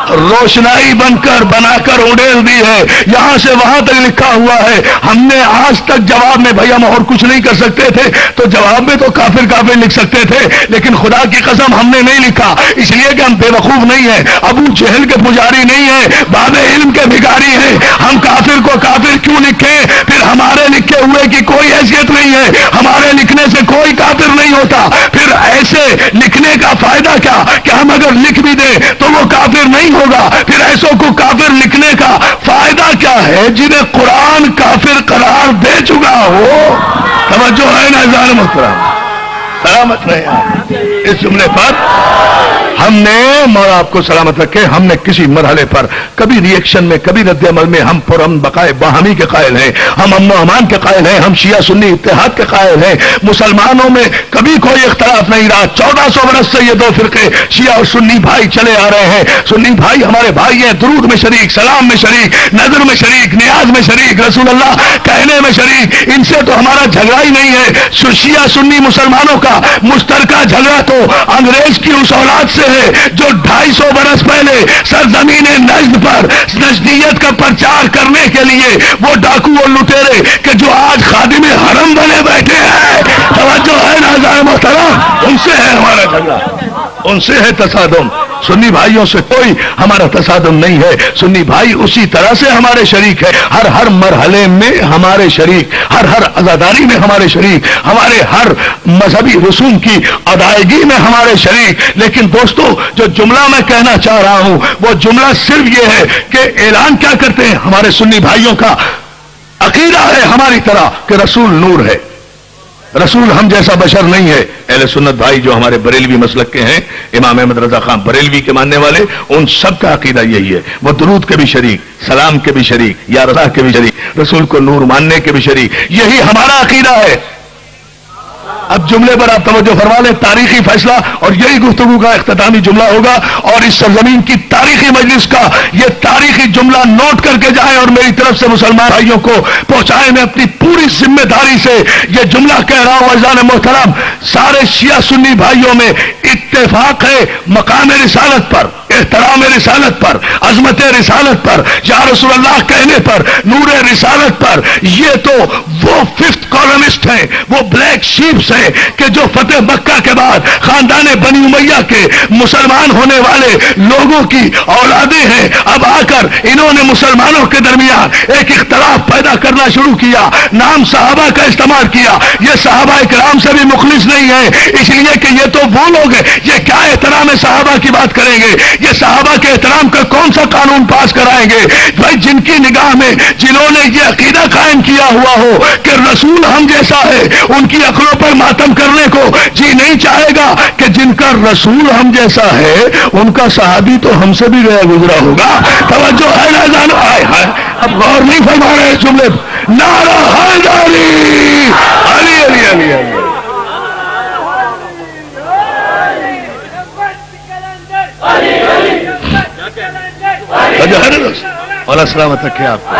Speaker 2: روشنائی بنا کر اڑیل دی ہے. یہاں سے وہاں تک لکھا ہوا ہے. ہم نے آج تک جواب میں، بھائی ہم اور کچھ نہیں کر سکتے تھے تو جواب میں تو کافر کافر لکھ سکتے تھے، لیکن خدا کی قسم ہم نے نہیں لکھا، اس لیے کہ ہم بے وقوف نہیں ہیں، ابو جہل کے پجاری نہیں ہیں، باب علم کے بھکاری ہیں. ہم کافر کو کافر کیوں لکھیں؟ پھر ہمارے لکھے ہوئے کی کوئی حیثیت نہیں ہے، ہمارے لکھنے سے کوئی کافر نہیں ہوتا. پھر ایسے لکھنے کا فائدہ کیا کہ ہم اگر لکھ بھی دیں تو وہ کافر نہیں ہوگا. پھر ایسوں کو کافر لکھنے کا فائدہ کیا ہے جنہیں قرآن کافر قرار دے چکا ہو. توجہ ہے نا عزیزان محترم. سلامت رہے آپ. اس جملے پر ہم نے، مولا آپ کو سلامت رکھے، ہم نے کسی مرحلے پر کبھی ریئیکشن میں، کبھی رد عمل میں ہم پرامن بقائے باہمی کے قائل ہیں، ہم امن و امان کے قائل ہیں، ہم شیعہ سنی اتحاد کے قائل ہیں. مسلمانوں میں کبھی کوئی اختلاف نہیں رہا. 1400 برس سے یہ دو فرقے شیعہ اور سنی بھائی چلے آ رہے ہیں. سنی بھائی ہمارے بھائی ہیں، درود میں شریک، سلام میں شریک، نظر میں شریک، نیاز میں شریک، رسول اللہ کہنے میں شریک. ان سے تو ہمارا جھگڑا ہی نہیں ہے. شیعہ سنی مسلمانوں کا مشترکہ جھگڑا تو انگریز کی اس اولاد سے ہے جو 250 برس پہلے سرزمین نجد پر نجدیت کا پرچار کرنے کے لیے وہ ڈاکو اور لٹیرے کہ جو آج خادم حرم بنے بیٹھے ہیں. توجہ ہے ناظرین محترم. ان سے ہے ہمارا جھگڑا، ان سے ہے تصادم. سنی بھائیوں سے کوئی ہمارا تصادم نہیں ہے. سنی بھائی اسی طرح سے ہمارے شریک ہے، ہر مرحلے میں ہمارے شریک، ہر عزاداری میں ہمارے شریک، ہمارے ہر مذہبی رسوم کی ادائیگی میں ہمارے شریک. لیکن دوستو جو جملہ میں کہنا چاہ رہا ہوں وہ جملہ صرف یہ ہے کہ اعلان کیا کرتے ہیں ہمارے سنی بھائیوں کا عقیدہ ہے ہماری طرح کہ رسول نور ہے، رسول ہم جیسا بشر نہیں ہے. اہل سنت بھائی جو ہمارے بریلوی مسلک کے ہیں، امام احمد رضا خان بریلوی کے ماننے والے، ان سب کا عقیدہ یہی ہے. وہ درود کے بھی شریک، سلام کے بھی شریک، یا رضا کے بھی شریک، رسول کو نور ماننے کے بھی شریک. یہی ہمارا عقیدہ ہے. اب جملے پر آپ توجہ فرما لیں. تاریخی فیصلہ اور یہی گفتگو کا اختتامی جملہ ہوگا، اور اس سرزمین کی تاریخی مجلس کا یہ تاریخی جملہ نوٹ کر کے جائیں اور میری طرف سے مسلمان بھائیوں کو پہنچائیں. میں اپنی پوری ذمہ داری سے یہ جملہ کہہ رہا ہوں عزیزان محترم، سارے شیعہ سنی بھائیوں میں اتفاق ہے مقام رسالت پر، احترام رسالت پر، عظمت رسالت پر، یا رسول اللہ کہنے پر، نور رسالت پر. یہ تو وہ 5th کالمسٹ ہیں، وہ بلیک شیپس ہیں کہ جو فتح مکہ کے بعد خاندان بنی امیہ کے مسلمان ہونے والے لوگوں کی اولادیں ہیں. اب آ کر انہوں نے مسلمانوں کے درمیان ایک اختلاف پیدا کرنا شروع کیا، نام صحابہ کا استعمال کیا. یہ صحابہ کرام سے بھی مخلص نہیں ہے، اس لیے کہ یہ تو وہ لوگ ہیں، یہ کیا احترام صحابہ کی بات کریں گے؟ یہ صحابہ کے احترام کا کون سا قانون پاس کرائیں گے؟ بھائی جن کی نگاہ میں جنہوں نے یہ عقیدہ قائم کیا ہوا ہو کہ رسول ہم جیسا ہے، ان کی عقلوں پر ماتم کرنے کو جی نہیں چاہے گا کہ جن کا رسول ہم جیسا ہے ان کا صحابی تو ہم سے بھی گیا گزرا ہوگا۔ توجہ ہے نا جانو؟ اب غور نہیں فرما رہے جملے۔ نعرہ حیدری، علی علی علی علی۔ توجہ ہے نا دوست؟ اللہ سلامت رکھے آپ کو۔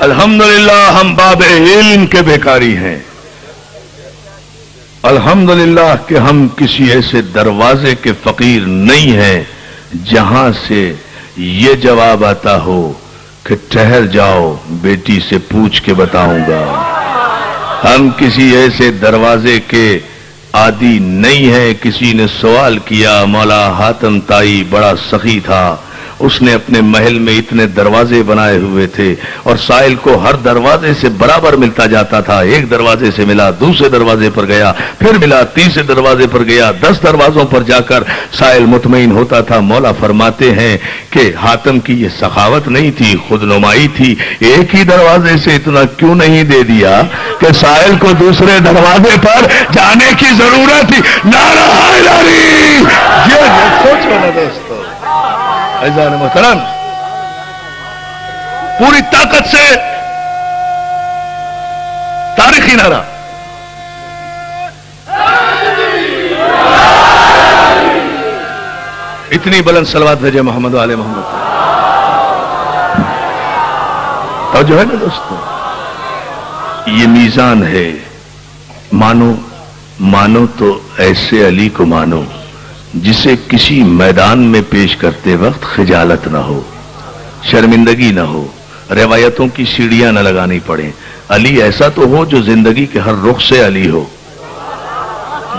Speaker 2: الحمدللہ ہم باب علم کے بیکاری ہیں، الحمدللہ کہ ہم کسی ایسے دروازے کے فقیر نہیں ہیں جہاں سے یہ جواب آتا ہو کہ ٹھہر جاؤ بیٹی سے پوچھ کے بتاؤں گا۔ ہم کسی ایسے دروازے کے عادی نہیں ہیں۔ کسی نے سوال کیا، مولا حاتم تائی بڑا سخی تھا، اس نے اپنے محل میں اتنے دروازے بنائے ہوئے تھے اور سائل کو ہر دروازے سے برابر ملتا جاتا تھا۔ ایک دروازے سے ملا، دوسرے دروازے پر گیا، پھر ملا، تیسرے دروازے پر گیا، 10 دروازوں پر جا کر سائل مطمئن ہوتا تھا۔ مولا فرماتے ہیں کہ حاتم کی یہ سخاوت نہیں تھی، خود نمائی تھی، ایک ہی دروازے سے اتنا کیوں نہیں دے دیا کہ سائل کو دوسرے دروازے پر جانے کی ضرورت تھی۔ نعرہ حیدری! یہ سوچو نا دوستو، عزیزان محترم، پوری طاقت سے تاریخی نعرہ اتنی بلند صلوات بھیجے محمد والے محمد۔ تو جو ہے نا دوستو، یہ میزان ہے، مانو تو ایسے علی کو مانو جسے کسی میدان میں پیش کرتے وقت خجالت نہ ہو، شرمندگی نہ ہو، روایتوں کی سیڑھیاں نہ لگانی پڑیں۔ علی ایسا تو ہو جو زندگی کے ہر رخ سے علی ہو،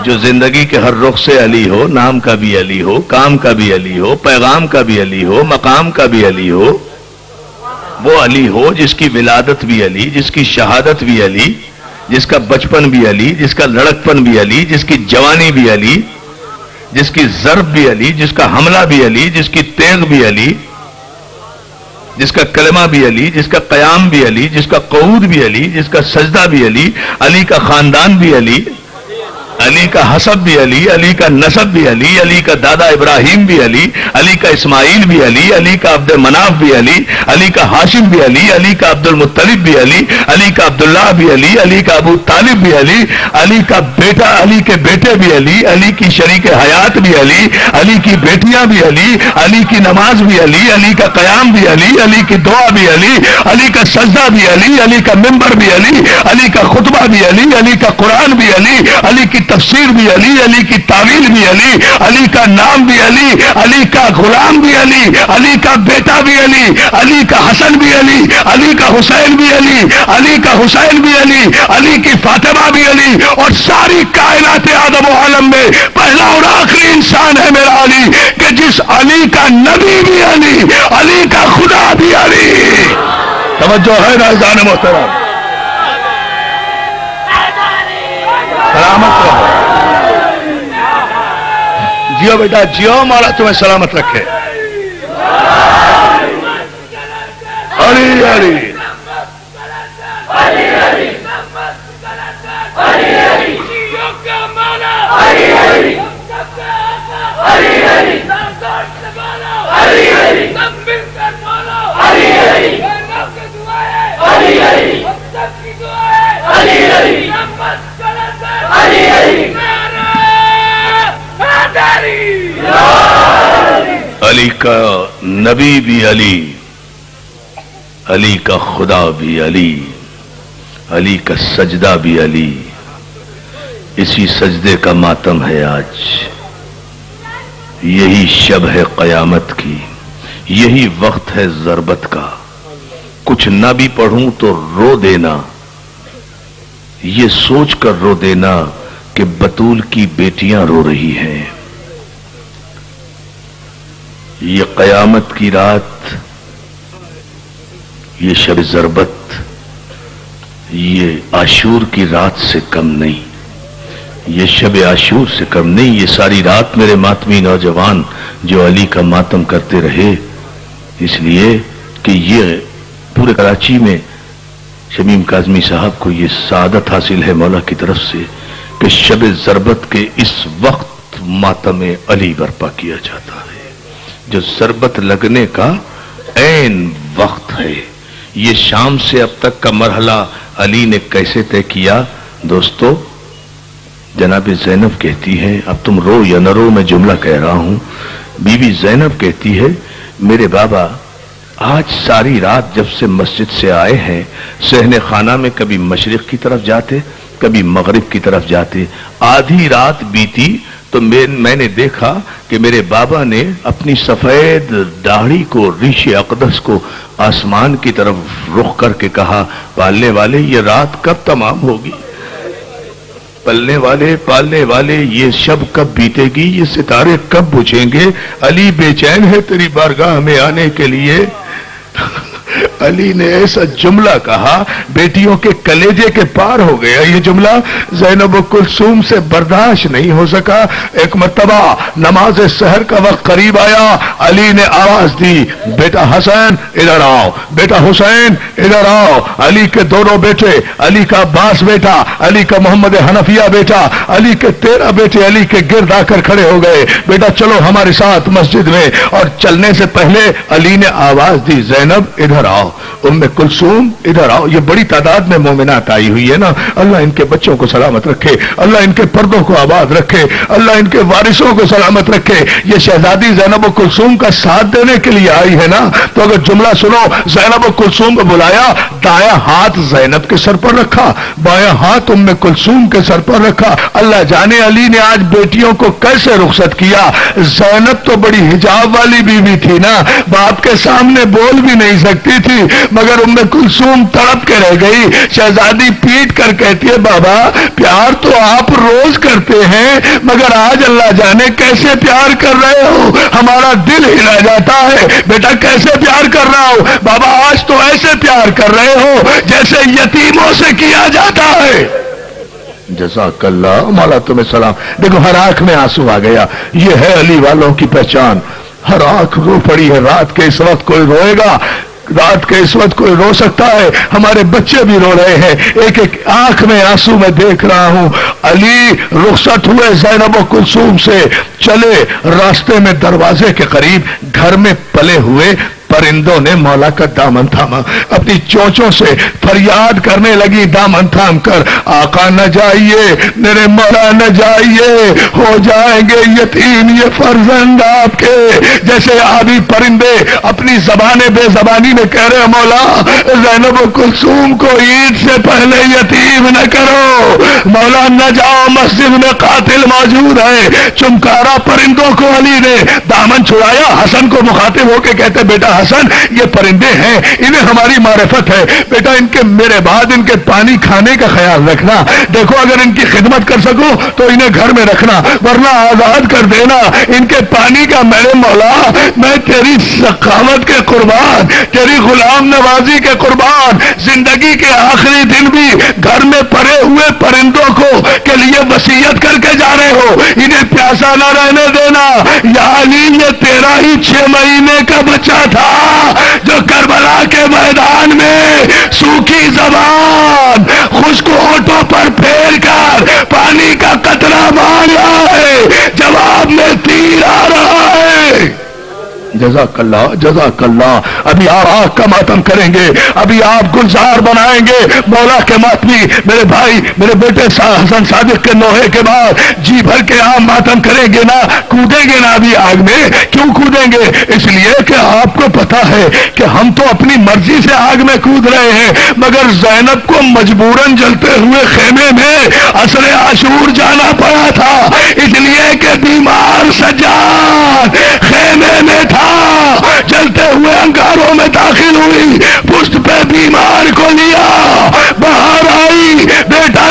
Speaker 2: جو زندگی کے ہر رخ سے علی ہو، نام کا بھی علی ہو، کام کا بھی علی ہو، پیغام کا بھی علی ہو، مقام کا بھی علی ہو۔ وہ علی ہو جس کی ولادت بھی علی، جس کی شہادت بھی علی، جس کا بچپن بھی علی، جس کا لڑکپن بھی علی، جس کی جوانی بھی علی، جس کی ضرب بھی علی، جس کا حملہ بھی علی، جس کی تیغ بھی علی، جس کا کلمہ بھی علی، جس کا قیام بھی علی، جس کا قعود بھی علی، جس کا سجدہ بھی علی، علی کا خاندان بھی علی، علی کا حسب بھی علی، علی کا نسب بھی علی، علی کا دادا ابراہیم بھی علی، علی کا اسماعیل بھی علی، علی کا عبد مناف بھی علی، علی کا ہاشم بھی علی، علی کا عبد المطلب بھی علی، علی کا عبداللہ بھی علی، علی کا ابو طالب بھی علی، علی کا بیٹا، علی کے بیٹے بھی علی، علی کی شریک حیات بھی علی، علی کی بیٹیاں بھی علی، علی کی نماز بھی علی، علی کا قیام بھی علی، علی کی دعا بھی علی، علی کا سجدہ بھی علی، علی کا ممبر بھی علی، علی کا خطبہ بھی علی، علی کا قرآن بھی علی، علی کی تفسیر بھی علی، علی کی تعویل بھی علی، علی کا نام بھی علی، علی کا غلام بھی علی، علی کا بیٹا بھی علی، علی کا حسن بھی علی، علی کا حسین بھی علی، علی کا حسین بھی علی، علی کی فاطمہ بھی علی، اور ساری کائنات آدم و عالم میں پہلا اور آخری انسان ہے میرا علی، کہ جس علی کا نبی بھی علی، علی کا خدا بھی علی۔ توجہ ہے نا عزیزان محترم؟ سلامت رہو، جیو بیٹا جیو، مولا تمہیں سلامت رکھے۔ علی علی علی کا نبی بھی علی، علی کا خدا بھی علی، علی کا سجدہ بھی علی۔ اسی سجدے کا ماتم ہے آج، یہی شب ہے قیامت کی، یہی وقت ہے ضربت کا۔ کچھ نہ بھی پڑھوں تو رو دینا، یہ سوچ کر رو دینا کہ بطول کی بیٹیاں رو رہی ہیں. یہ قیامت کی رات، یہ شب ضربت، یہ عاشور کی رات سے کم نہیں، یہ شب عاشور سے کم نہیں. یہ ساری رات میرے ماتمی نوجوان جو علی کا ماتم کرتے رہے، اس لیے کہ یہ پورے کراچی میں شمیم کاظمی صاحب کو یہ سعادت حاصل ہے مولا کی طرف سے کہ شب ضربت کے اس وقت ماتم علی برپا کیا جاتا ہے، جو ضربت لگنے کا عین وقت ہے. یہ شام سے اب تک کا مرحلہ علی نے کیسے طے کیا؟ دوستو، جناب زینب کہتی ہے، اب تم رو یا نہ رو، میں جملہ کہہ رہا ہوں. بی بی زینب کہتی ہے، میرے بابا آج ساری رات جب سے مسجد سے آئے ہیں، صحن خانہ میں کبھی مشرق کی طرف جاتے، کبھی مغرب کی طرف جاتے. آدھی رات بیتی تو میں نے دیکھا کہ میرے بابا نے اپنی سفید داڑھی کو، ریش اقدس کو آسمان کی طرف رخ کر کے کہا، پالنے والے یہ رات کب تمام ہوگی؟ پلنے والے، پالنے والے یہ شب کب بیتے گی؟ یہ ستارے کب بجھیں گے؟ علی بے چین ہے تیری بارگاہ میں آنے کے لیے. علی نے ایسا جملہ کہا بیٹیوں کے کلیجے کے پار ہو گیا. یہ جملہ زینب و کلثوم سے برداشت نہیں ہو سکا. ایک مرتبہ نماز سحر کا وقت قریب آیا، علی نے آواز دی، بیٹا حسن ادھر آؤ، بیٹا حسین ادھر آؤ. علی کے دونوں بیٹے، علی کا عباس بیٹا، علی کا محمد حنفیہ بیٹا، علی کے 13 بیٹے علی کے گرد آ کر کھڑے ہو گئے، بیٹا چلو ہمارے ساتھ مسجد میں. اور چلنے سے پہلے علی نے آواز دی، زینب ادھر آؤ، ام کلثوم ادھر آؤ. یہ بڑی تعداد میں مومنات آئی ہوئی ہے نا، اللہ ان کے بچوں کو سلامت رکھے، اللہ ان کے پردوں کو آباد رکھے، اللہ ان کے وارثوں کو سلامت رکھے. یہ شہزادی زینب و کلثوم کا ساتھ دینے کے لیے آئی ہے نا. تو اگر جملہ سنو، زینب و کلثوم کو بلایا، دایاں ہاتھ زینب کے سر پر رکھا، بایاں ہاتھ ام کلثوم کے سر پر رکھا. اللہ جانے علی نے آج بیٹیوں کو کیسے رخصت کیا. زینب تو بڑی حجاب والی بیوی تھی نا، باپ کے سامنے بول بھی نہیں سکتی تھی، مگر ام کلثوم تڑپ کے رہ گئی. شہزادی پیٹ کر کہتی ہے، بابا پیار تو آپ روز کرتے ہیں، مگر آج اللہ جانے کیسے پیار کر رہے ہو، ہمارا دل ہلا جاتا ہے. بیٹا کیسے پیار کر رہا ہو؟ بابا آج تو ایسے پیار کر رہے ہو جیسے یتیموں سے کیا جاتا ہے. جزاک اللہ مولا تمہیں سلام. دیکھو ہر آنکھ میں آنسو آ گیا. یہ ہے علی والوں کی پہچان. ہر آنکھ رو پڑی ہے. رات کے اس وقت کوئی روئے گا، رات کے اس وقت کوئی رو سکتا ہے. ہمارے بچے بھی رو رہے ہیں، ایک ایک آنکھ میں آنسو میں دیکھ رہا ہوں. علی رخصت ہوئے زینب و کلثوم سے، چلے راستے میں دروازے کے قریب گھر میں پلے ہوئے پرندوں نے مولا کا دامن تھاما. اپنی چونچوں سے فریاد کرنے لگی دامن تھام کر، آقا نہ جائیے میرے مولا نہ جائیے، ہو جائیں گے یتیم یہ فرزند آپ کے. جیسے آبی پرندے اپنی زبان بے زبانی میں کہہ رہے مولا زینب و کلثوم کو عید سے پہلے یتیم نہ کرو، مولا نہ جاؤ مسجد میں قاتل موجود ہے. چمکارا پرندوں کو علی نے دامن چھڑایا. حسن کو مخاطب ہو کے کہتے، بیٹا حسن یہ پرندے ہیں، انہیں ہماری معرفت ہے، بیٹا ان کے میرے بعد ان کے پانی کھانے کا خیال رکھنا. دیکھو اگر ان کی خدمت کر سکو تو انہیں گھر میں رکھنا، ورنہ آزاد کر دینا. ان کے پانی کا میرے مولا میں تیری سخاوت کے قربان، تیری غلام نوازی کے قربان، زندگی کے آخری دن بھی گھر میں پڑے ہوئے پرندوں کو کے لیے وصیت کر کے جا رہے ہو، انہیں پیاسا نہ رہنے دینا. یا علی یہ تیرا ہی 6 مہینے کا بچہ تھا جو کربلا کے میدان میں سوکھی زبان خشک ہونٹوں پر پھیر کر پانی کا قطرہ مانگا ہے، جواب میں تیر آ رہا ہے. جزاک اللہ جزاک اللہ. ابھی آپ آگ کا ماتم کریں گے، ابھی آپ گلزار بنائیں گے مولا کے ماتمی. میرے بھائی میرے بیٹے حسن صادق کے نوحے کے بعد جی بھر کے آپ ماتم کریں گے نا، کودیں گے نا ابھی آگ میں. کیوں کودیں گے؟ اس لیے کہ آپ کو پتا ہے کہ ہم تو اپنی مرضی سے آگ میں کود رہے ہیں، مگر زینب کو مجبوراً جلتے ہوئے خیمے میں عصر عاشور جانا پڑا تھا، اس لیے کہ بیمار سجاد خیمے میں تھا. چلتے ہوئے انگاروں میں داخل ہوئی، پشت پہ بیمار کو لیا، باہر آئی، بیٹا